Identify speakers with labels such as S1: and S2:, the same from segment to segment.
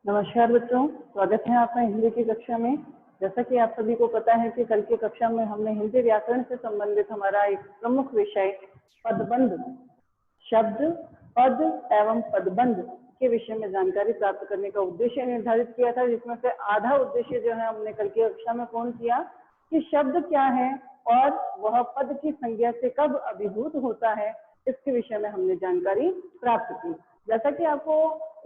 S1: नमस्कार बच्चों, स्वागत है आपका हिंदी की कक्षा में। जैसा कि आप सभी को पता है कि कल की कक्षा में हमने हिंदी व्याकरण से संबंधित हमारा एक प्रमुख विषय पदबंध, शब्द पद एवं पदबंध के विषय में जानकारी प्राप्त करने का उद्देश्य निर्धारित किया था, जिसमें से आधा उद्देश्य जो है हमने कल की कक्षा में पूर्ण किया कि शब्द क्या है और वह पद की संज्ञा से कब अभिभूत होता है, इसके विषय में हमने जानकारी प्राप्त की। जैसा कि आपको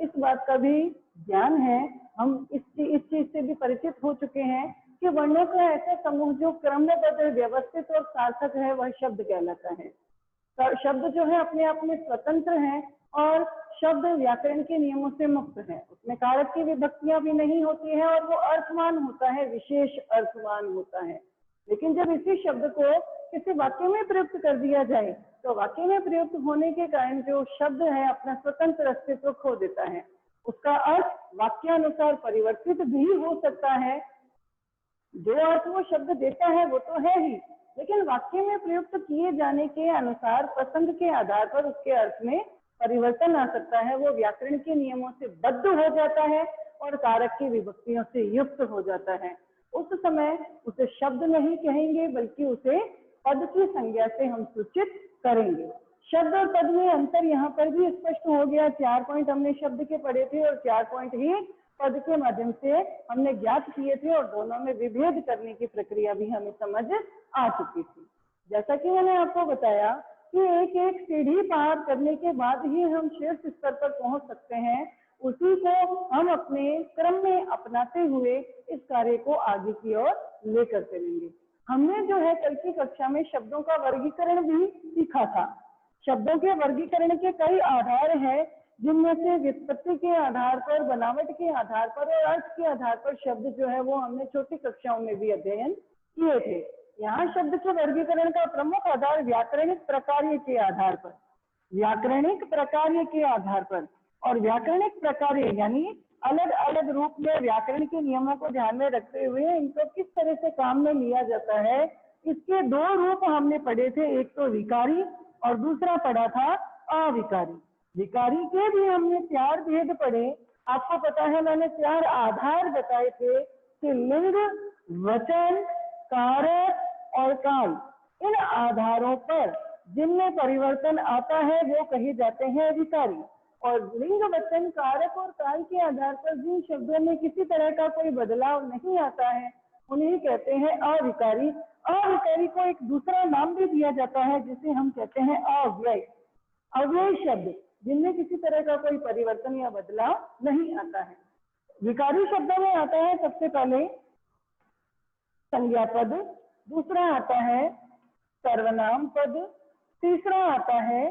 S1: इस बात का भी ज्ञान है, हम इस चीज से भी परिचित हो चुके हैं कि वर्णों का ऐसा समूह जो क्रमबद्ध, व्यवस्थित और सार्थक है, वह शब्द कहलाता है। शब्द जो है अपने आप में स्वतंत्र है और शब्द व्याकरण के नियमों से मुक्त है। उसमें कारक की विभक्तियां भी नहीं होती है और वो अर्थवान होता है, विशेष अर्थवान होता है। लेकिन जब इसी शब्द को किसी वाक्य में प्रयुक्त कर दिया जाए तो वाक्य में प्रयुक्त होने के कारण जो शब्द है अपना स्वतंत्र अस्तित्व खो देता है। उसका अर्थ वाक्यानुसार परिवर्तित भी हो सकता है। जो अर्थ वो शब्द देता है वो तो है ही, लेकिन वाक्य में प्रयुक्त किए जाने के अनुसार पसंद के आधार पर उसके अर्थ में परिवर्तन आ सकता है। वो व्याकरण के नियमों से बद्ध हो जाता है और कारक की विभक्तियों से युक्त हो जाता है। उस समय उसे शब्द नहीं कहेंगे, बल्कि उसे पद की संज्ञा से हम सूचित करेंगे। शब्द और पद में अंतर यहाँ पर भी स्पष्ट हो गया। 4 पॉइंट हमने शब्द के पढ़े थे और 4 पॉइंट ही पद के माध्यम से हमने ज्ञात किए थे और दोनों में विभेद करने की प्रक्रिया भी हमें समझ आ चुकी थी। जैसा कि मैंने आपको बताया कि एक एक सीढ़ी पार करने के बाद ही हम शीर्ष स्तर पर पहुंच सकते हैं, उसी को हम अपने क्रम में अपनाते हुए इस कार्य को आगे की ओर लेकर चलेंगे। हमने जो है कल की कक्षा में शब्दों का वर्गीकरण भी सीखा था। शब्दों के वर्गीकरण के कई आधार हैं, जिनमें से व्युत्पत्ति के आधार पर, बनावट के आधार पर और अर्थ के आधार पर शब्द जो है वो हमने छोटी कक्षाओं में भी अध्ययन किए थे। यहाँ शब्द के वर्गीकरण का प्रमुख आधार व्याकरणिक प्रकार्य के आधार पर, व्याकरणिक प्रकार्य के आधार पर और व्याकरणिक प्रकार्य यानी अलग अलग रूप में व्याकरण के नियमों को ध्यान में रखते हुए इनको किस तरह से काम में लिया जाता है, इसके 2 रूप हमने पढ़े थे। एक तो विकारी और दूसरा पढ़ा था अविकारी। विकारी के भी हमने 4 भेद पढ़े। आपको पता है मैंने 4 आधार बताए थे कि लिंग, वचन, कारक और काल। इन आधारों पर जिनमें परिवर्तन आता है वो कहे जाते हैं विकारी, और लिंग, वचन, कारक और काल के आधार पर जिन शब्दों में किसी तरह का कोई बदलाव नहीं आता है उन्हें कहते हैं अविकारी। अविकारी को एक दूसरा नाम भी दिया जाता है जिसे हम कहते हैं अव्यय। अव्यय शब्द जिनमें किसी तरह का कोई परिवर्तन या बदलाव नहीं आता है। विकारी शब्दों में आता है सबसे पहले संज्ञा पद, दूसरा आता है सर्वनाम पद, तीसरा आता है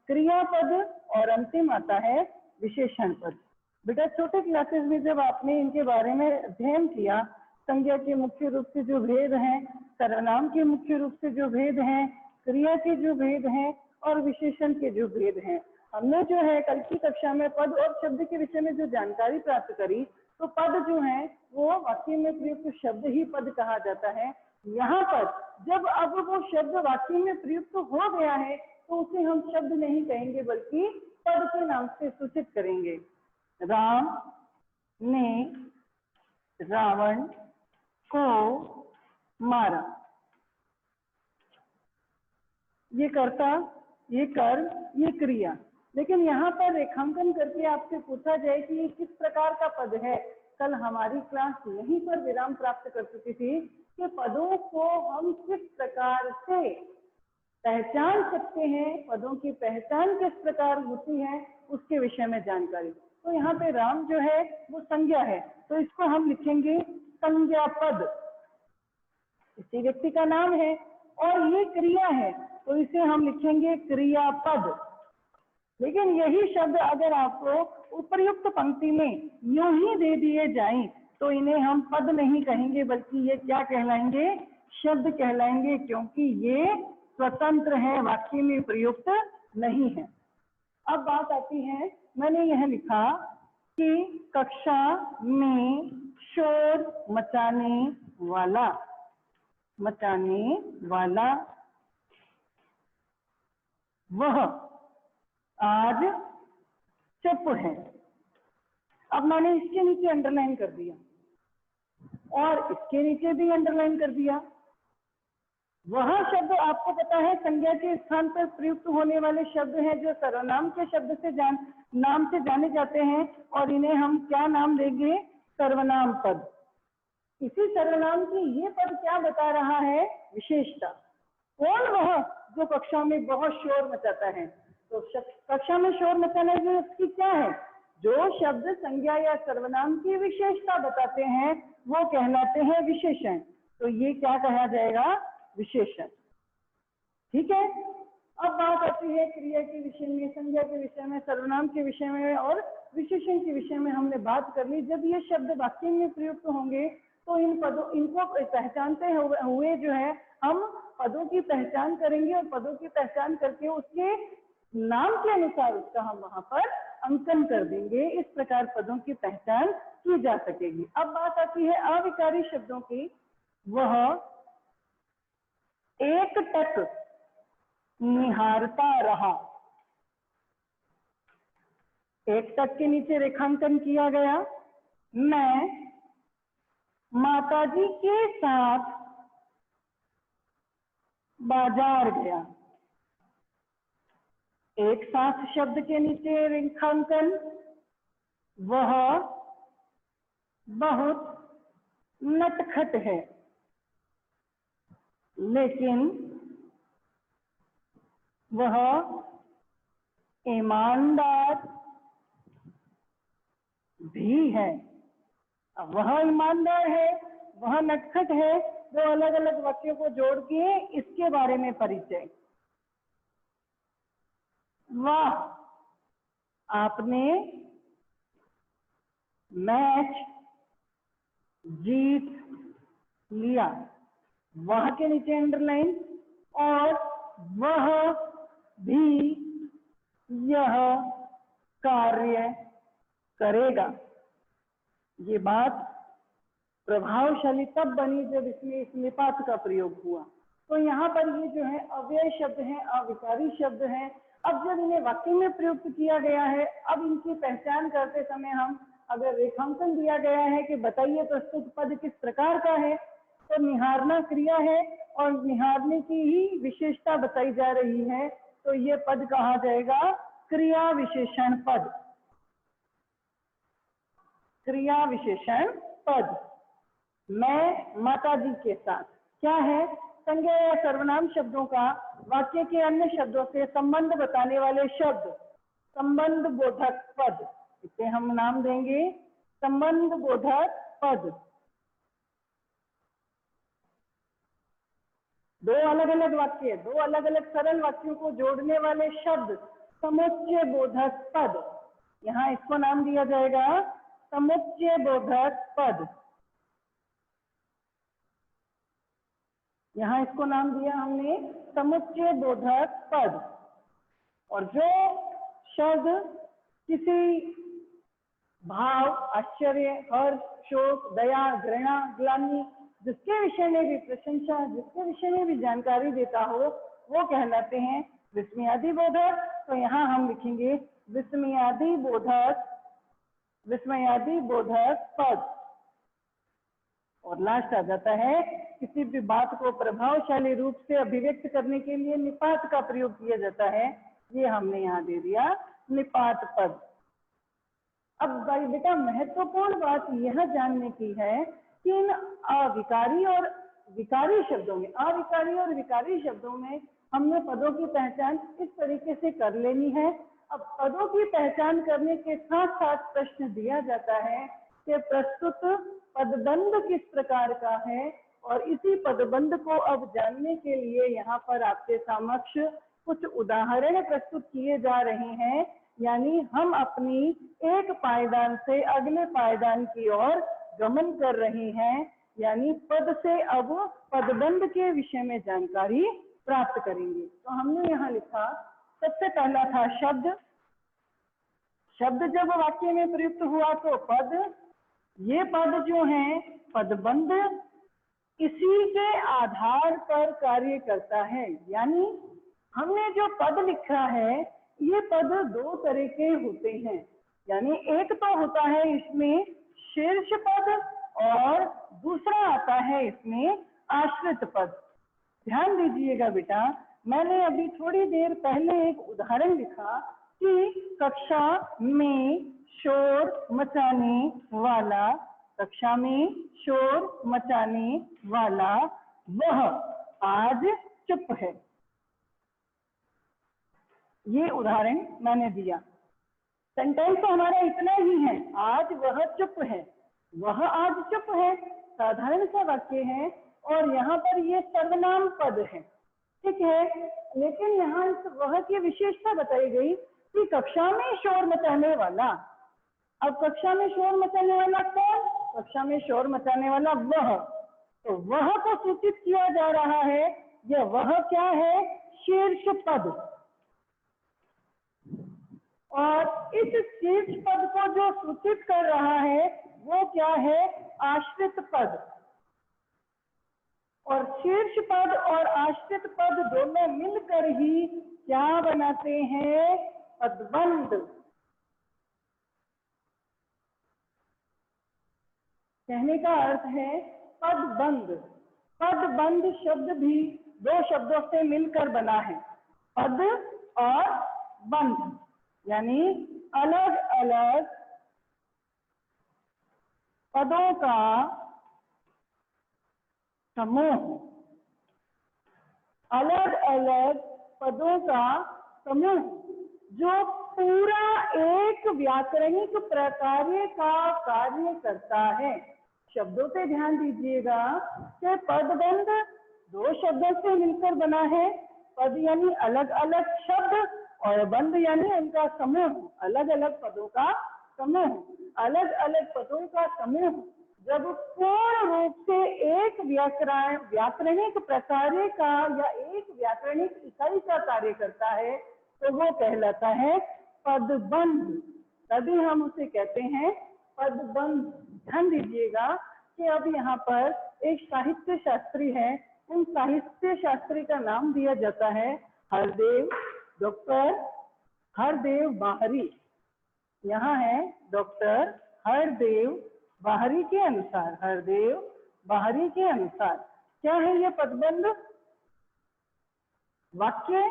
S1: क्रियापद और अंतिम आता है विशेषण पद। बेटा छोटे क्लासेस में जब आपने इनके बारे में अध्ययन किया, संज्ञा के मुख्य रूप से जो भेद हैं, सर्वनाम के मुख्य रूप से जो भेद हैं, क्रिया के जो भेद हैं और विशेषण के जो भेद हैं, हमने जो है कल की कक्षा में पद और शब्द के विषय में जो जानकारी प्राप्त करी, तो पद जो है वो वाक्य में प्रयुक्त शब्द ही पद कहा जाता है। यहाँ पर जब अब वो शब्द वाक्य में प्रयुक्त हो गया है तो उसे हम शब्द नहीं कहेंगे बल्कि पद के नाम से सूचित करेंगे। राम ने रावण को मारा। ये कर्ता, ये कर्म, ये क्रिया। लेकिन यहाँ पर रेखांकन करके आपसे पूछा जाए कि ये किस प्रकार का पद है, कल हमारी क्लास यहीं पर विराम प्राप्त कर चुकी थी कि पदों को हम किस प्रकार से पहचान सकते हैं, पदों की पहचान किस प्रकार होती है, उसके विषय में जानकारी। तो यहाँ पे राम जो है वो संज्ञा है, तो इसको हम लिखेंगे संज्ञा पद, इसी व्यक्ति का नाम है। और ये क्रिया है तो इसे हम लिखेंगे क्रियापद। लेकिन यही शब्द अगर आपको उपर्युक्त पंक्ति में यूं ही दे दिए जाएं तो इन्हें हम पद नहीं कहेंगे बल्कि ये क्या कहलाएंगे, शब्द कहलाएंगे, क्योंकि ये स्वतंत्र है, वाक्य में प्रयुक्त नहीं है। अब बात आती है, मैंने यह लिखा कि कक्षा में शोर मचाने वाला, मचाने वाला वह आज चुप है। अब मैंने इसके नीचे अंडरलाइन कर दिया और इसके नीचे भी अंडरलाइन कर दिया। वह शब्द आपको पता है संज्ञा के स्थान पर प्रयुक्त होने वाले शब्द हैं जो सर्वनाम के शब्द से नाम से जाने जाते हैं, और इन्हें हम क्या नाम देंगे? सर्वनाम पद। इसी सर्वनाम की ये पद क्या बता रहा है? विशेषता। कौन वह जो कक्षा में बहुत शोर मचाता है? तो कक्षा में शोर मचाना ये उसकी क्या है? जो शब्द संज्ञा या सर्वनाम की विशेषता बताते हैं वो कहलाते हैं विशेषण। तो ये क्या कहा जाएगा? विशेषण। ठीक है। अब बात आती है क्रिया के विषय में, संज्ञा के विषय में, सर्वनाम के विषय में और विशेषण के विषय में हमने बात कर ली। जब ये शब्द वाक्य में प्रयुक्त होंगे तो इनको पहचानते हुए जो है हम पदों की पहचान करेंगे, और पदों की पहचान करके उसके नाम के अनुसार उसका हम वहां पर अंकन कर देंगे। इस प्रकार पदों की पहचान की जा सकेगी। अब बात आती है अविकारी शब्दों की। वह एक टक निहारता रहा। एक टक के नीचे रेखांकन किया गया। मैं माताजी के साथ बाजार गया। एक साथ शब्द के नीचे रेखांकन। वह बहुत नटखट है, लेकिन वह ईमानदार भी है। वह ईमानदार है, वह नटखट है, दो अलग अलग वाक्यों को जोड़ के इसके बारे में परिचय। वाह, आपने मैच जीत लिया। वह के नीचे अंडरलाइन, और वह भी यह कार्य करेगा। ये बात प्रभावशाली तब बनी जब इसमें इस निपात का प्रयोग हुआ। तो यहाँ पर ये जो है अव्यय शब्द हैं, अविकारी शब्द हैं। अब जब इन्हें वाक्य में प्रयुक्त किया गया है, अब इनकी पहचान करते समय हम अगर रेखांकन दिया गया है कि बताइए प्रस्तुत पद किस प्रकार का है, तो निहारना क्रिया है और निहारने की ही विशेषता बताई जा रही है, तो ये पद कहा जाएगा क्रिया विशेषण पद। क्रिया विशेषण पद। मैं माताजी के साथ क्या है? संज्ञा या सर्वनाम शब्दों का वाक्य के अन्य शब्दों से संबंध बताने वाले शब्द, संबंध बोधक पद। इसे हम नाम देंगे संबंध बोधक पद। दो अलग अलग वाक्य, दो अलग अलग सरल वाक्यों को जोड़ने वाले शब्द, समुच्चय बोधक पद। यहाँ इसको नाम दिया जाएगा समुच्चय बोधक पद। यहाँ इसको नाम दिया हमने समुच्चय बोधक पद। और जो शब्द किसी भाव, आश्चर्य, हर्ष, शोक, दया, घृणा, ग्लानि, जिसके विषय में भी प्रशंसा, जिसके विषय में भी जानकारी देता हो, वो कहलाते हैं विस्मयादि बोधक। तो यहाँ हम लिखेंगे विस्मयादि बोधक, विस्मयादि बोधक पद। और लास्ट आ जाता है किसी भी बात को प्रभावशाली रूप से अभिव्यक्त करने के लिए निपात का प्रयोग किया जाता है। ये हमने यहाँ दे दिया निपात पद। अब भाई बेटा महत्वपूर्ण बात यह जानने की है कि इन अविकारी और विकारी शब्दों में, अविकारी और विकारी शब्दों में हमने पदों की पहचान इस तरीके से कर लेनी है। अब पदों की पहचान करने के साथ साथ प्रश्न दिया जाता है कि प्रस्तुत पदबंध किस प्रकार का है, और इसी पदबंध को अब जानने के लिए यहाँ पर आपके समक्ष कुछ उदाहरण प्रस्तुत किए जा रहे हैं। यानी हम अपनी एक पायदान से अगले पायदान की ओर गमन कर रहे हैं, यानी पद से अब पदबंध के विषय में जानकारी प्राप्त करेंगे। तो हमने यहाँ लिखा, सबसे पहला था शब्द। शब्द जब वाक्य में प्रयुक्त हुआ तो पद। ये पद जो हैं पदबंध इसी के आधार पर कार्य करता है। यानी हमने जो पद लिखा है, ये पद दो तरह के होते हैं। यानी एक तो होता है इसमें शीर्ष पद और दूसरा आता है इसमें आश्रित पद। ध्यान दीजिएगा बेटा, मैंने अभी थोड़ी देर पहले एक उदाहरण लिखा कि कक्षा में शोर मचाने वाला, कक्षा में शोर मचाने वाला वह आज चुप है। ये उदाहरण मैंने दिया। सेंटेंस तो हमारा इतना ही है, आज वह चुप है, वह आज चुप है, साधारण सा वाक्य है और यहाँ पर ये सर्वनाम पद है, ठीक है। लेकिन यहाँ इस वह की विशेषता बताई गई कि कक्षा में शोर मचाने वाला। अब कक्षा में शोर मचाने वाला कौन? कक्षा में शोर मचाने वाला वह। तो वह को सूचित किया जा रहा है, यह वह क्या है? शीर्ष पद। और इस शीर्ष पद को जो सूचित कर रहा है वो क्या है? आश्रित पद। और शीर्ष पद और आश्रित पद दोनों मिलकर ही क्या बनाते हैं? पदबंध। कहने का अर्थ है पदबंध। पदबंध शब्द भी दो शब्दों से मिलकर बना है, पद और बंध, यानी अलग अलग पदों का समूह। अलग अलग पदों का समूह जो पूरा एक व्याकरणिक प्रकार्य का कार्य करता है। शब्दों पे ध्यान दीजिएगा कि पदबंध दो शब्दों से मिलकर बना है। पद यानी अलग अलग शब्द और बंध यानी उनका समूह, अलग अलग पदों का समूह। अलग अलग पदों का समूह जब पूर्ण रूप से एक व्याकरणिक प्रकार्य का या एक व्याकरणिक इकाई का कार्य करता है तो वो कहलाता है पदबंध। तभी हम उसे कहते हैं पदबंध। ध्यान दीजिएगा कि अब यहाँ पर एक साहित्य शास्त्री है, उन साहित्य शास्त्री का नाम दिया जाता है हरदेव, डॉक्टर हरदेव बाहरी। यहाँ है डॉक्टर हरदेव बाहरी के अनुसार, हरदेव बाहरी के अनुसार क्या है ये पदबंध? वाक्य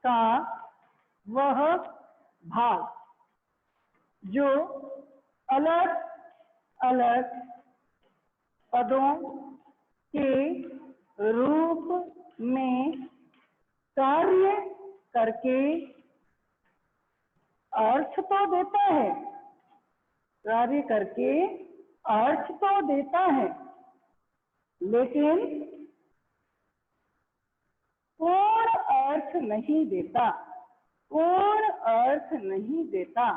S1: का वह भाग जो अलग अलग पदों के रूप में कार्य करके अर्थ तो देता है, कार्य करके अर्थ तो देता है, लेकिन पूर्ण अर्थ नहीं देता, पूर्ण अर्थ नहीं देता।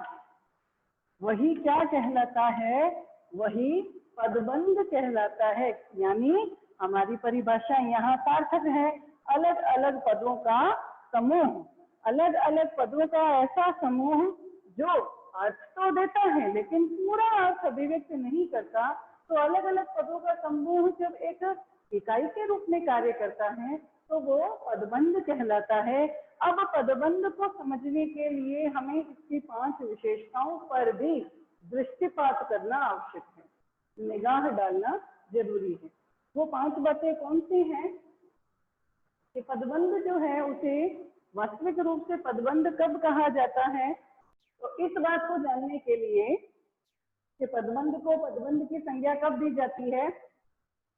S1: वही क्या कहलाता है? वही पदबंध कहलाता है। यानी हमारी परिभाषा यहाँ सार्थक है, अलग अलग पदों का समूह, अलग अलग पदों का ऐसा समूह जो अर्थ तो देता है लेकिन पूरा अर्थ अभिव्यक्त नहीं करता। तो अलग अलग पदों का समूह जब एक इकाई के रूप में कार्य करता है तो वो पदबंध कहलाता है। अब पदबंध को समझने के लिए हमें इसकी 5 विशेषताओं पर भी दृष्टिपात करना आवश्यक है, निगाह डालना जरूरी है। वो 5 बातें कौन सी हैं? कि पदबंध जो है उसे वास्तविक रूप से पदबंध कब कहा जाता है? तो इस बात को जानने के लिए कि पदबंध को पदबंध की संज्ञा कब दी जाती है,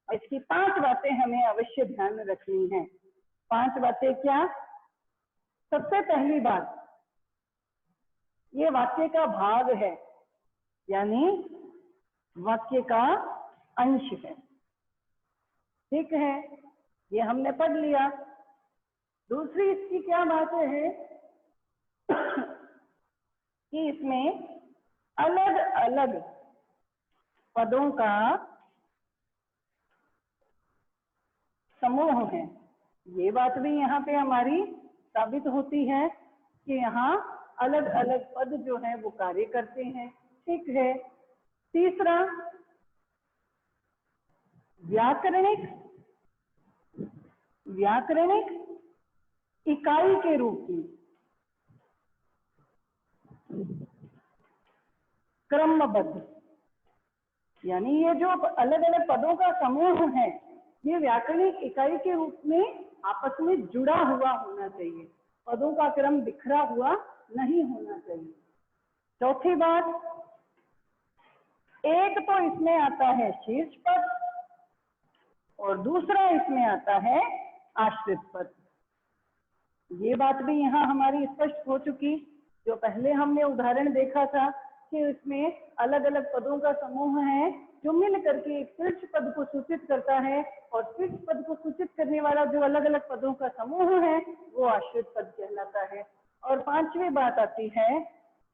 S1: इसकी 5 बातें हमें अवश्य ध्यान रखनी है। 5 बातें क्या? सबसे पहली बात, ये वाक्य का भाग है, यानी वाक्य का अंश है। ठीक है, ये हमने पढ़ लिया। दूसरी इसकी क्या बात है कि इसमें अलग अलग पदों का समूह है। ये बात भी यहाँ पे हमारी साबित होती है कि यहाँ अलग अलग पद जो है वो कार्य करते हैं। ठीक है। तीसरा, व्याकरणिक इकाई के रूप में, क्रमबद्ध, यानी ये जो अलग अलग पदों का समूह है ये व्याकरणिक इकाई के रूप में आपस में जुड़ा हुआ होना चाहिए, पदों का क्रम बिखरा हुआ नहीं होना चाहिए। चौथी बात, एक तो इसमें आता है शीर्ष पद और दूसरा इसमें आता है आश्रित पद। ये बात भी यहाँ हमारी स्पष्ट हो चुकी। जो पहले हमने उदाहरण देखा था कि इसमें अलग अलग पदों का समूह है जो मिल करके एक शीर्ष पद को सूचित करता है, और शीर्ष पद को सूचित करने वाला जो अलग अलग पदों का समूह है वो आश्रित पद कहलाता है। और पांचवी बात आती है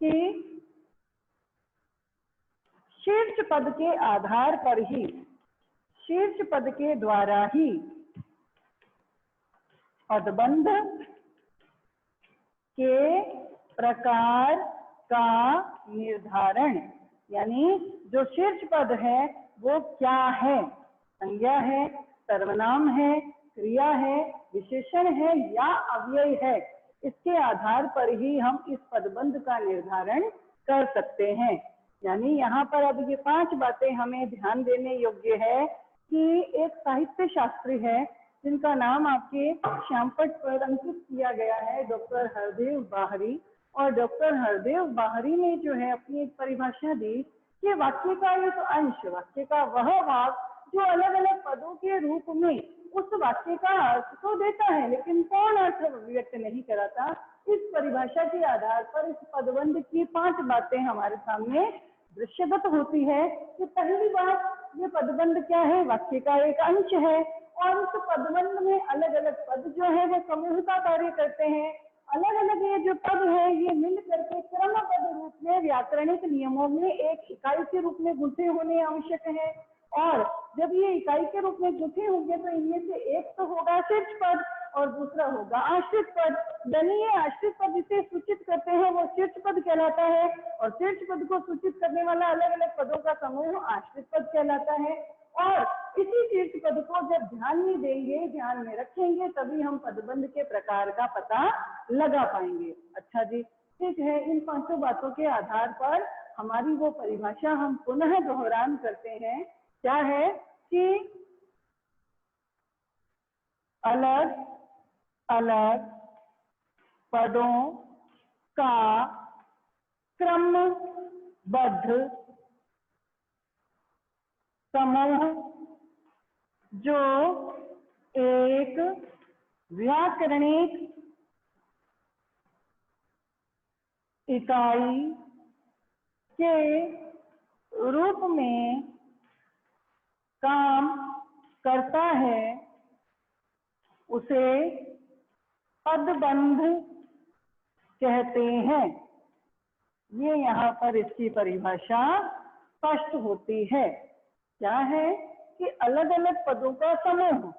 S1: कि शीर्ष पद के आधार पर ही, शीर्ष पद के द्वारा ही पदबंध के प्रकार का निर्धारण, यानी जो शीर्ष पद है वो क्या है, संज्ञा है, सर्वनाम है, क्रिया है, विशेषण है या अव्यय है, इसके आधार पर ही हम इस पदबंध का निर्धारण कर सकते हैं। यानी यहाँ पर अब ये 5 बातें हमें ध्यान देने योग्य है कि एक साहित्य शास्त्री है जिनका नाम आपके श्यामपट पर अंकित किया गया है, डॉक्टर हरदेव बाहरी। और डॉक्टर हरदेव बाहरी ने जो है अपनी एक परिभाषा दी कि वाक्य का एक अंश, वाक्य का वह भाग जो अलग अलग पदों के रूप में उस वाक्य का अर्थ तो देता है लेकिन पूर्ण अर्थ व्यक्त नहीं कराता। इस परिभाषा के आधार पर इस पदबंध की 5 बातें हमारे सामने दृश्यगत होती है कि पहली बात, ये पदबंध क्या है, वाक्य का एक अंश है और उस पदबंध में अलग अलग पद जो है वो समूह का कार्य करते हैं। अलग अलग ये जो पद है ये मिल करके क्रमबद्ध रूप में व्याकरणिक नियमों में एक इकाई के रूप में गुंथे होने आवश्यक है। और जब ये इकाई के रूप में गुंथे होंगे तो इनमें से एक तो होगा शीर्ष पद और दूसरा होगा आश्रित पद। यानी ये आश्रित पद जिसे सूचित करते हैं वो शीर्ष पद कहलाता है और शीर्ष पद को सूचित करने वाला अलग अलग पदों का समूह आश्रित पद कहलाता है। और इसी शीर्ष पद को जब ध्यान में देंगे, ध्यान में रखेंगे, तभी हम पदबंध के प्रकार का पता लगा पाएंगे। अच्छा जी, ठीक है। इन 5 बातों के आधार पर हमारी वो परिभाषा हम पुनः दोहरान करते हैं। क्या है कि अलग अलग पदों का क्रमबद्ध समूह जो एक व्याकरणिक इकाई के रूप में काम करता है उसे पदबंध कहते हैं। ये यहाँ पर इसकी परिभाषा स्पष्ट होती है। क्या है कि अलग अलग पदों का समूह,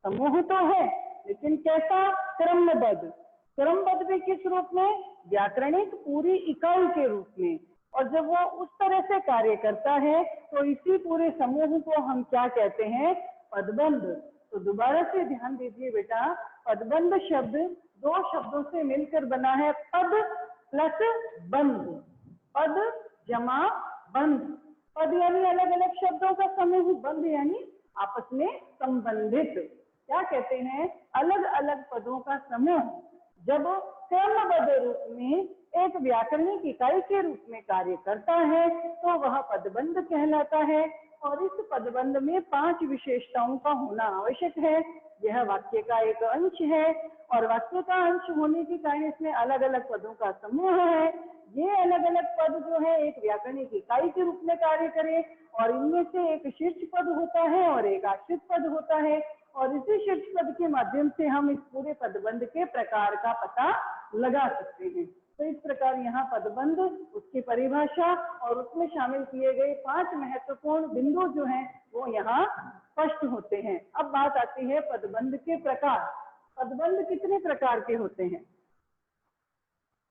S1: समूह तो है लेकिन कैसा, क्रमबद्ध। क्रमबद्ध भी किस रूप में, व्याकरणिक पूरी इकाई के रूप में। और जब वो उस तरह से कार्य करता है तो इसी पूरे समूह को हम क्या कहते हैं, पदबंध। तो दोबारा से ध्यान दीजिए बेटा, पदबंध शब्द 2 शब्दों से मिलकर बना है, पद प्लस बंध, पद जमा बंध। पद यानी अलग अलग शब्दों का समूह, बंध यानी आपस में संबंधित। क्या कहते हैं, अलग अलग पदों का समूह जब क्रमबद्ध रूप में एक व्याकरणिक इकाई के रूप में कार्य करता है तो वह पदबंध कहलाता है। और इस पदबंध में 5 विशेषताओं का होना आवश्यक है। यह वाक्य का एक अंश है और वाक्य का अंश होने के कारण इसमें अलग अलग पदों का समूह है। ये अलग अलग पद जो है एक व्याकरणिक इकाई के रूप में कार्य करें और इनमें से एक शीर्ष पद होता है और एक आश्रित पद होता है। और इसी शीर्ष पद के माध्यम से हम इस पूरे पदबंध के प्रकार का पता लगा सकते हैं। तो इस प्रकार यहाँ पदबंध, उसकी परिभाषा और उसमें शामिल किए गए 5 महत्वपूर्ण बिंदु जो हैं वो यहाँ स्पष्ट होते हैं। अब बात आती है पदबंध के प्रकार। पदबंध कितने प्रकार के होते हैं,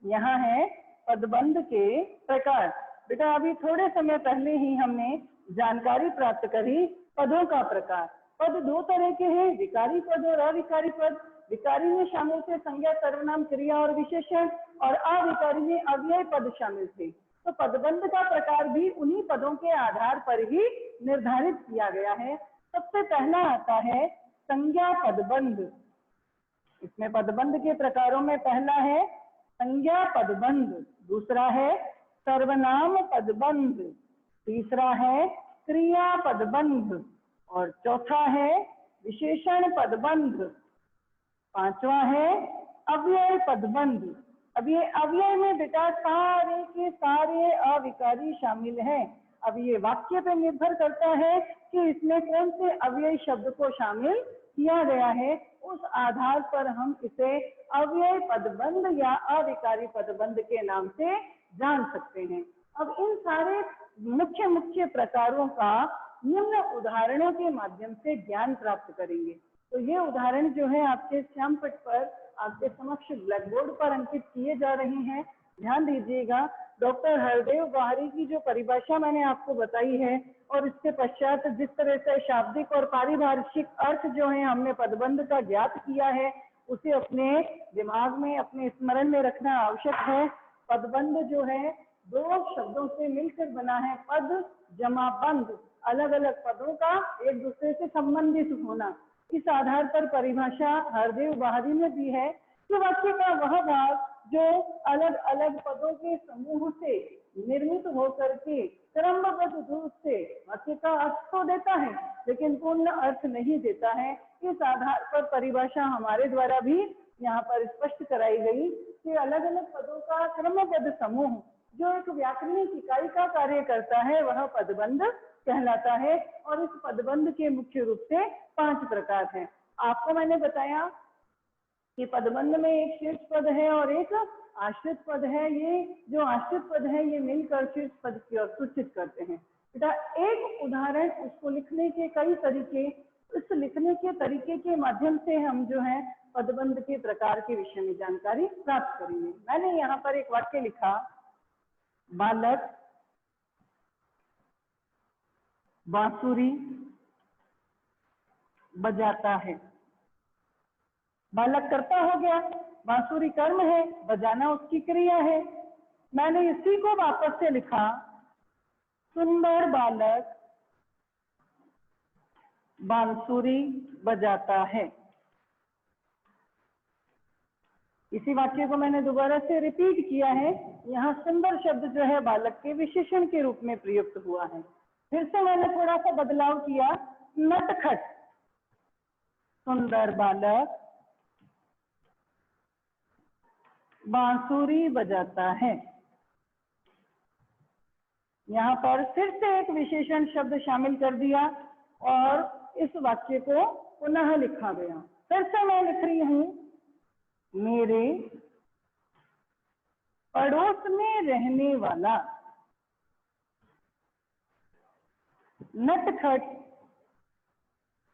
S1: यहाँ है पदबंध के प्रकार। बेटा अभी थोड़े समय पहले ही हमने जानकारी प्राप्त करी पदों का प्रकार। पद 2 तरह के हैं, विकारी पद और अविकारी पद। विकारी में शामिल थे संज्ञा, सर्वनाम, क्रिया और विशेषण, और अविकारी में अव्यय पद शामिल थे। तो पदबंध का प्रकार भी उन्हीं पदों के आधार पर ही निर्धारित किया गया है। सबसे पहला आता है संज्ञा पदबंध। इसमें पदबंध के प्रकारों में पहला है संज्ञा पदबंध, दूसरा है सर्वनाम पदबंध, तीसरा है क्रिया पदबंध और चौथा है विशेषण पदबंध, पांचवा है अव्यय पदबंध। अब ये अव्यय में बेटा सारे के सारे अविकारी शामिल हैं। अब ये वाक्य पे निर्भर करता है कि इसमें कौन से अव्यय शब्द को शामिल किया गया है, उस आधार पर हम इसे अव्यय पदबंध या अविकारी पदबंध के नाम से जान सकते हैं। अब इन सारे मुख्य मुख्य प्रकारों का निम्न उदाहरणों के माध्यम से ज्ञान प्राप्त करेंगे। तो ये उदाहरण जो है आपके श्यामपट पर आपके समक्ष ब्लैक बोर्ड पर अंकित किए जा रहे हैं। ध्यान दीजिएगा, डॉक्टर हरदेव बाहरी की जो परिभाषा मैंने आपको बताई है और इसके पश्चात जिस तरह से शाब्दिक और पारिभाषिक अर्थ जो है हमने पदबंध का ज्ञात किया है, उसे अपने दिमाग में अपने स्मरण में रखना आवश्यक है। पदबंध जो है दो शब्दों से मिलकर बना है, पद जमा बंध, अलग अलग पदों का एक दूसरे से संबंधित होना। इस आधार पर परिभाषा हरदेव बाहरी ने दी है कि वाक्य का वह भाग जो अलग अलग पदों के समूह से निर्मित होकर के क्रमबद्ध रूप से वाक्य का अर्थ तो देता है लेकिन पूर्ण अर्थ नहीं देता है। इस आधार पर परिभाषा हमारे द्वारा भी यहाँ पर स्पष्ट कराई गई कि अलग अलग पदों का क्रमबद्ध समूह जो एक व्याकरणिक इकाई का कार्य करता है वह पदबंध कहलाता है। और इस पदबंध के मुख्य रूप से 5 प्रकार हैं। आपको मैंने बताया कि पदबंध में एक शीर्ष पद है और एक आश्रित पद है। ये जो आश्रित पद है ये मिलकर शीर्ष पद की ओर सूचित करते हैं। बेटा एक उदाहरण, उसको लिखने के कई तरीके, इस लिखने के तरीके के माध्यम से हम जो है पदबंध के प्रकार के विषय में जानकारी प्राप्त करेंगे। मैंने यहाँ पर एक वाक्य लिखा, बालक बांसुरी बजाता है। बालक कर्ता हो गया, बांसुरी कर्म है, बजाना उसकी क्रिया है। मैंने इसी को वापस से लिखा, सुंदर बालक बांसुरी बजाता है। इसी वाक्य को मैंने दोबारा से रिपीट किया है। यहाँ सुंदर शब्द जो है बालक के विशेषण के रूप में प्रयुक्त हुआ है। फिर से मैंने थोड़ा सा बदलाव किया, नटखट सुंदर बालक बांसुरी बजाता है। यहाँ पर फिर से एक विशेषण शब्द शामिल कर दिया और इस वाक्य को पुनः लिखा गया। फिर से मैं लिख रही हूं, मेरे पड़ोस में रहने वाला नटखट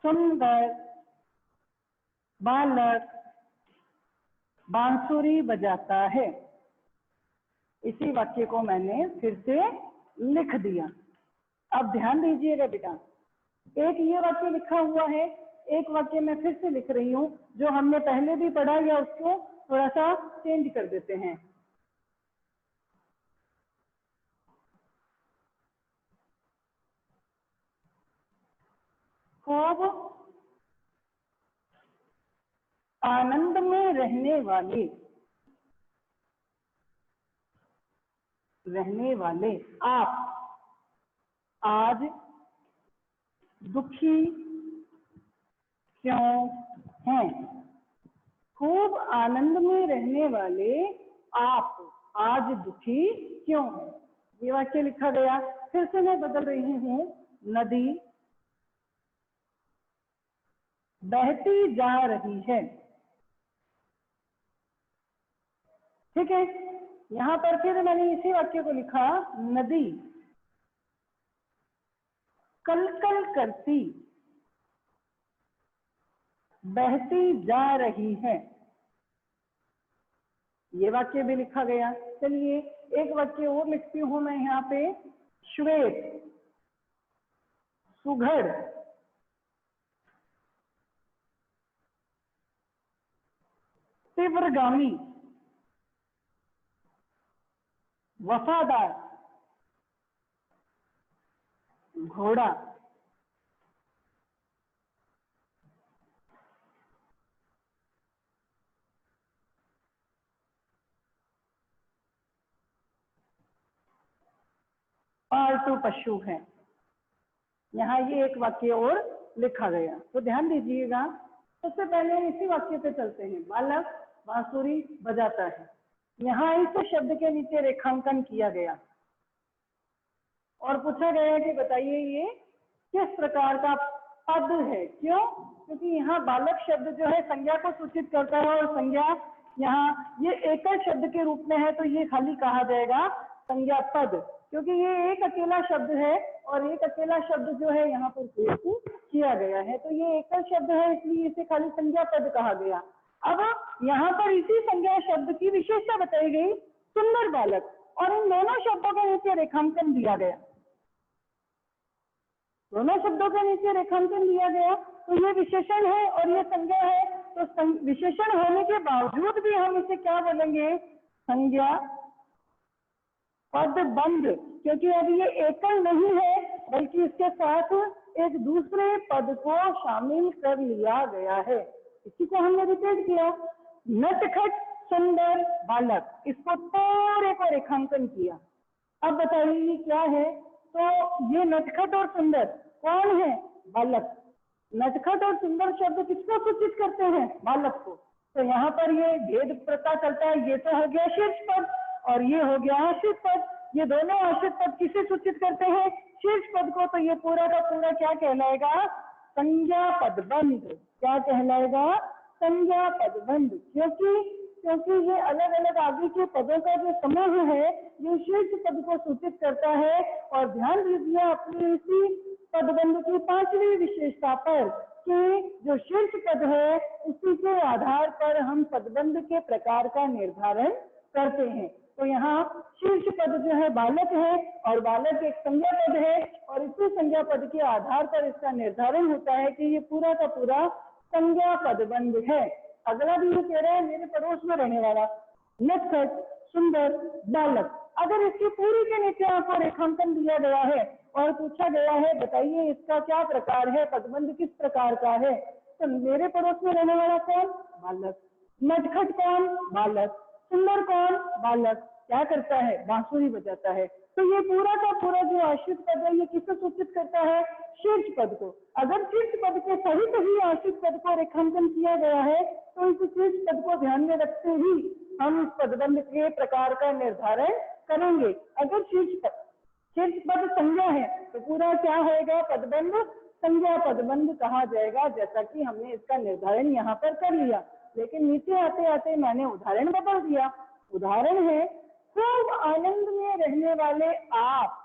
S1: सुंदर बालक बांसुरी बजाता है। इसी वाक्य को मैंने फिर से लिख दिया। अब ध्यान दीजिएगा बेटा, एक ये वाक्य लिखा हुआ है, एक वाक्य मैं फिर से लिख रही हूँ जो हमने पहले भी पढ़ा या उसको थोड़ा सा चेंज कर देते हैं। खूब आनंद में रहने वाले आप आज दुखी क्यों हैं? खूब आनंद में रहने वाले आप आज दुखी क्यों हैं? ये वाक्य लिखा गया। फिर से मैं बदल रही हूँ, नदी बहती जा रही है। ठीक है, यहाँ पर फिर मैंने इसी वाक्य को लिखा, नदी कलकल करती बहती जा रही है। ये वाक्य भी लिखा गया। चलिए एक वाक्य और लिखती हूं मैं यहाँ पे, श्वेत सुघड़ तीव्रगामी वफादार घोड़ा, पालतू पशु है। यहाँ ये एक वाक्य और लिखा गया, तो ध्यान दीजिएगा। सबसे पहले इसी वाक्य पे चलते हैं। बालक बांसुरी बजाता है। यहाँ इस शब्द के नीचे रेखांकन किया गया और पूछा गया कि बताइए ये किस प्रकार का पद है। क्यों? क्योंकि यहाँ बालक शब्द जो है संज्ञा को सूचित करता है और संज्ञा यहाँ ये एकल शब्द के रूप में है, तो ये खाली कहा जाएगा संज्ञा पद, क्योंकि ये एक अकेला शब्द है और एक अकेला शब्द जो है यहाँ पर प्रयोग किया गया है, तो ये एकल शब्द है, इसलिए इसे खाली संज्ञा पद कहा गया। अब यहाँ पर इसी संज्ञा शब्द की विशेषता बताई गई, सुंदर बालक, और इन दोनों शब्दों के नीचे रेखांकन दिया गया। दोनों शब्दों के नीचे रेखांकन दिया गया, तो ये विशेषण है और ये संज्ञा है, तो विशेषण होने के बावजूद भी हम इसे क्या बोलेंगे? संज्ञा पद बंध, क्योंकि अभी ये एकल नहीं है बल्कि इसके साथ एक दूसरे पद को शामिल कर लिया गया है। इसी को हमने रिपीट किया, नटखट सुंदर बालक, इसको पूरे को रेखांकन किया। अब बताइए क्या है? तो ये नटखट और सुंदर कौन है? बालक। नटखट और सुंदर शब्द किसको सूचित करते हैं? बालक को। तो यहाँ पर ये भेद पता चलता है, ये तो हो गया शीर्ष पद और ये हो गया आश्रित पद। ये दोनों आश्रित पद किसे सूचित करते हैं? शीर्ष पद को। तो ये पूरा का पूरा क्या कहलाएगा? संज्ञा पदबंध। क्या कहलाएगा? संज्ञा पदबंध। क्योंकि ये अलग अलग आगे के पदों का जो समूह है ये शीर्ष पद को सूचित करता है। और ध्यान दीजिए अपनी इसी पदबंध की पांचवी विशेषता पर कि जो शीर्ष पद है उसी के आधार पर हम पदबंध के प्रकार का निर्धारण करते हैं। तो यहाँ शीर्ष पद जो है बालक है और बालक एक संज्ञा पद है और इसी संज्ञा पद के आधार पर इसका निर्धारण होता है कि ये पूरा का पूरा संज्ञा पदबंध है। अगला भी ये कह रहा है मेरे पड़ोस में रहने वाला, नटखट सुंदर बालक। अगर इसकी पूरी के नीचे आपको रेखांकन दिया गया है और पूछा गया है बताइए इसका क्या प्रकार है, पदबंध किस प्रकार का है, तो मेरे पड़ोस में रहने वाला कौन? बालक। नटखट कौन? बालक। सुंदर कौन? बालक। क्या करता है? बांसुरी बजाता है। तो ये पूरा का पूरा जो आश्रित पद है ये किसे सूचित करता है? शीर्ष पद को। अगर शीर्ष पद के सहित ही आश्रित पद को रेखांकन किया गया है तो इस शीर्ष पद को ध्यान में रखते ही हम इस पदबंध के प्रकार का निर्धारण करेंगे। अगर शीर्ष पद संज्ञा है तो पूरा क्या होगा? पदबंध संज्ञा पदबंध कहा जाएगा, जैसा कि हमने इसका निर्धारण यहाँ पर कर लिया। लेकिन नीचे आते आते मैंने उदाहरण बदल दिया। उदाहरण है खूब आनंद में रहने वाले आप।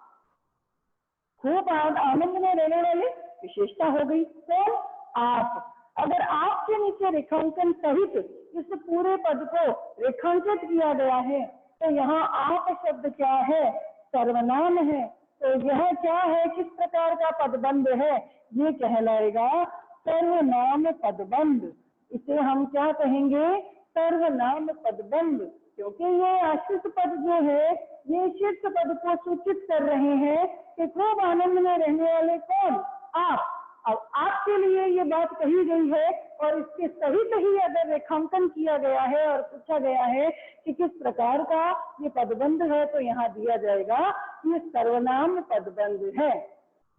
S1: खूब आनंद में रहने वाले विशेषता हो गई, कौन? आप। अगर आप के नीचे रेखांकन सहित इस पूरे पद को रेखांकित किया गया है तो यहाँ आप शब्द क्या है? सर्वनाम है। तो यह क्या है? किस प्रकार का पदबंध है? ये कहलाएगा सर्वनाम पदबंध। इसे हम क्या कहेंगे? सर्वनाम पदबंध। क्योंकि ये आश्रित पद जो है ये शीर्ष पद को सूचित कर रहे हैं कि खूब आनंद में रहने वाले कौन? आप। अब आपके लिए ये बात कही गई है और इसके सहित ही अगर रेखांकन किया गया है और पूछा गया है कि किस प्रकार का ये पदबंध है तो यहाँ दिया जाएगा ये सर्वनाम पदबंध है।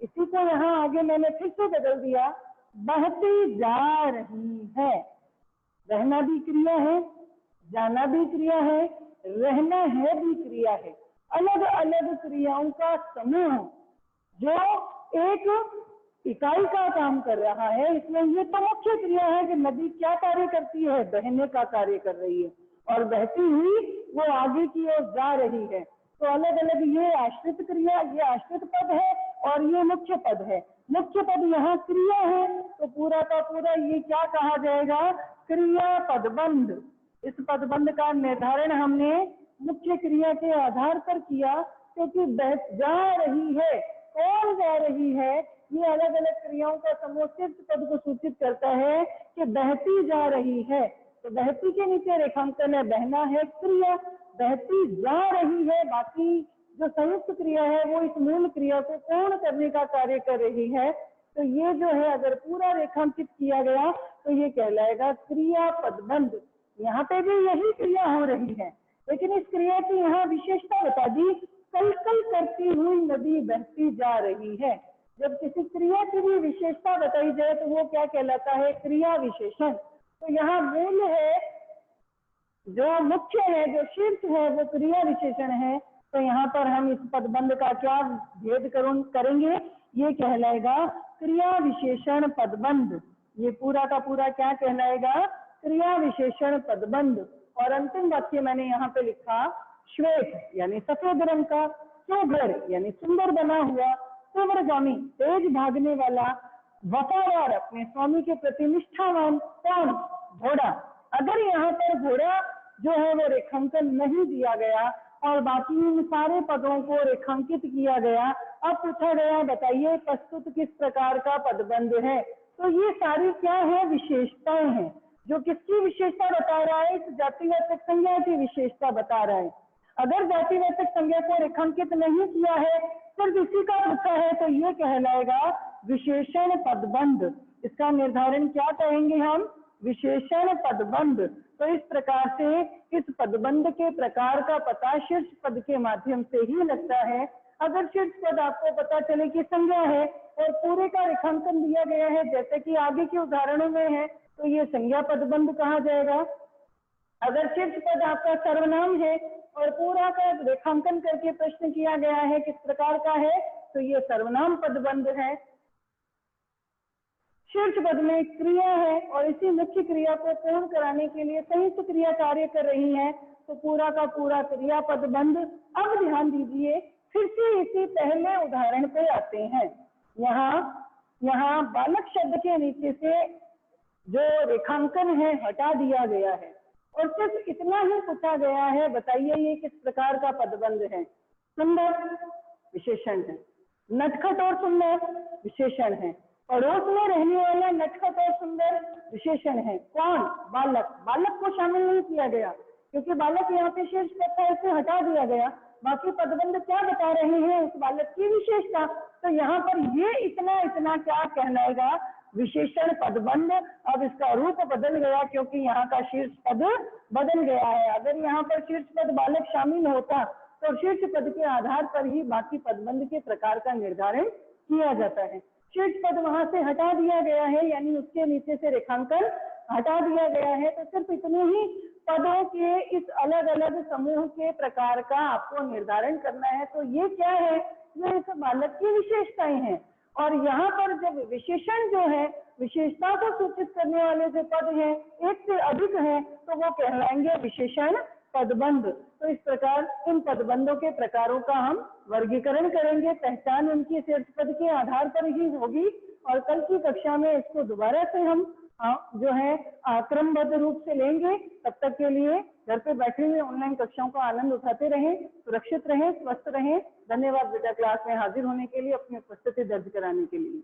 S1: इसी को यहाँ आगे मैंने फिर से बदल दिया, बहती जा रही है। रहना भी क्रिया है, जाना भी क्रिया है, रहना है भी क्रिया है। अलग अलग क्रियाओं का समूह जो एक इकाई का काम कर रहा है। इसमें ये तो मुख्य क्रिया है कि नदी क्या कार्य करती है? बहने का कार्य कर रही है और बहती हुई वो आगे की ओर जा रही है। तो अलग अलग ये आश्रित क्रिया, ये आश्रित पद है और ये मुख्य पद है। मुख्य पद यहाँ क्रिया है तो पूरा का पूरा ये क्या कहा जाएगा? क्रिया पदबंध। इस पदबंध का निर्धारण हमने मुख्य क्रिया के आधार पर किया क्योंकि जा रही है, कौन जा रही है? ये अलग अलग क्रियाओं का समूह शीर्ष पद को सूचित करता है कि बहती जा रही है। तो बहती के नीचे रेखांकन है, बहना है क्रिया, बहती जा रही है, बाकी जो संयुक्त क्रिया है वो इस मूल क्रिया को पूर्ण करने का कार्य कर रही है। तो ये जो है अगर पूरा रेखांकित किया गया तो ये कहलाएगा क्रिया पदबंध। यहाँ पे भी यही क्रिया हो रही है, लेकिन इस क्रिया की यहाँ विशेषता बता दी, कल कल करती हुई नदी बहती जा रही है। जब किसी क्रिया की भी विशेषता बताई जाए तो वो क्या कहलाता है? क्रिया विशेषण। तो यहाँ मूल है, जो मुख्य है, जो शीर्ष है, वो क्रिया विशेषण है। तो यहाँ पर हम इस पदबंध का क्या भेद करेंगे? ये कहलाएगा क्रिया विशेषण पदबंध। ये पूरा का पूरा क्या कहलाएगा? क्रिया विशेषण पदबंध। और अंतिम वाक्य मैंने यहाँ पे लिखा, श्वेत यानी सफेद रंग का, सुघर यानी सुंदर बना हुआ, तीव्रगामी तेज भागने वाला, वफादार अपने स्वामी के प्रति निष्ठावान, कौन? घोड़ा। अगर यहाँ पर घोड़ा जो है वो रेखांकन नहीं दिया गया और बाकी इन सारे पदों को रेखांकित किया गया, अब पूछा गया बताइए प्रस्तुत किस प्रकार का पदबंध है? तो ये सारी क्या है? विशेषताएं हैं। जो किसकी विशेषता बता रहा है? इस जातिवाचक संज्ञा की विशेषता बता रहा है। अगर जातिवाचक संज्ञा को रेखांकित नहीं किया है, सिर्फ इसी का पूछा है, तो ये कहलाएगा विशेषण पदबंध। इसका निर्धारण क्या कहेंगे हम? विशेषण पदबंध। तो इस प्रकार से इस पदबंध के प्रकार का पता शीर्ष पद के माध्यम से ही लगता है। अगर शीर्ष पद आपको पता चले कि संज्ञा है और पूरे का रेखांकन दिया गया है, जैसे कि आगे के उदाहरणों में है, तो ये संज्ञा पदबंध कहा जाएगा। अगर शीर्ष पद आपका सर्वनाम है और पूरा का रेखांकन करके प्रश्न किया गया है किस प्रकार का है, तो ये सर्वनाम पदबंध है। शीर्ष पद में क्रिया है और इसी मुख्य क्रिया को पूर्ण कराने के लिए संयुक्त क्रिया कार्य कर रही है, तो पूरा का पूरा क्रिया पदबंध। अब ध्यान दीजिए, फिर से इसी पहले उदाहरण पे आते हैं। यहाँ बालक शब्द के नीचे से जो रेखांकन है हटा दिया गया है और सिर्फ इतना ही पूछा गया है, बताइए ये किस प्रकार का पदबंध है? सुंदर विशेषण है, नटखट और सुंदर विशेषण है, पड़ोस में रहने वाला नटखट और सुंदर विशेषण है। कौन? बालक। बालक को शामिल नहीं किया गया क्योंकि बालक यहाँ पे शीर्ष पद था, इसे हटा दिया गया। बाकी पदबंध क्या बता रहे हैं? उस बालक की विशेषता। तो यहाँ पर ये इतना इतना क्या कहलाएगा? विशेषण पदबंध। अब इसका रूप बदल गया क्योंकि यहाँ का शीर्ष पद बदल गया है। अगर यहाँ पर शीर्ष पद बालक शामिल होता तो शीर्ष पद के आधार पर ही बाकी पदबंध के प्रकार का निर्धारण किया जाता है। शीर्ष पद वहां से हटा दिया गया है, यानी उसके नीचे से रेखांकन हटा दिया गया है, तो सिर्फ इतने ही पदों के इस अलग अलग समूह के प्रकार का आपको निर्धारण करना है। तो ये क्या है? ये इस बालक की विशेषताएं हैं। और यहाँ पर जब विशेषण जो है, विशेषता को सूचित करने वाले जो पद हैं एक से अधिक हैं, तो वो कहलाएंगे विशेषण पदबंध। तो इस प्रकार इन पदबंधों के प्रकारों का हम वर्गीकरण करेंगे। पहचान उनकी शीर्ष पद के आधार पर ही होगी और कल की कक्षा में इसको दोबारा से हम जो है क्रमबद्ध रूप से लेंगे। तब तक के लिए घर पे बैठे हुए ऑनलाइन कक्षाओं का आनंद उठाते रहें, सुरक्षित रहें, स्वस्थ रहें। धन्यवाद बेटा क्लास में हाजिर होने के लिए, अपनी उपस्थिति दर्ज कराने के लिए।